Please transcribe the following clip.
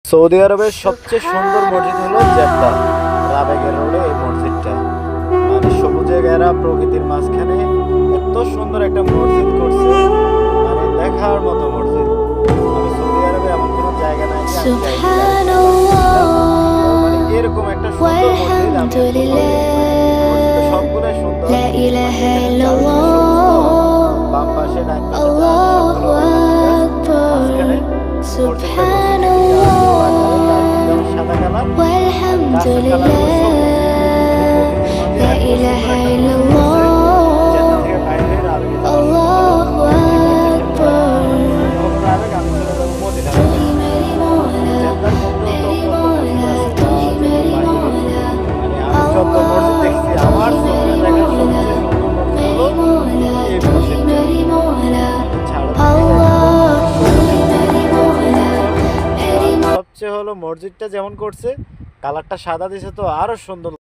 Saudi আরবের সবচেয়ে সুন্দর মসজিদ হলো জেদ্দা রাবেগের রোডে এই মসজিদটা। মানে সবুজে ঘেরা প্রকৃতির মাঝখানে এত সুন্দর একটা মসজিদ করছে, মানে দেখার মতো মসজিদ। মানে সৌদি আরবে এমন কোনো জায়গা নাই যে আমি যাইনি, মানে এরকম একটা সুন্দর মসজিদ আমি মসজিদ সবগুলোই সুন্দর। বাম পাশে ডান পাশে মাঝখানে সাদা কালার সবচেয়ে হলো মসজিদটা যেমন করছে, কালারটা সাদা দিছে তো আরো সুন্দর।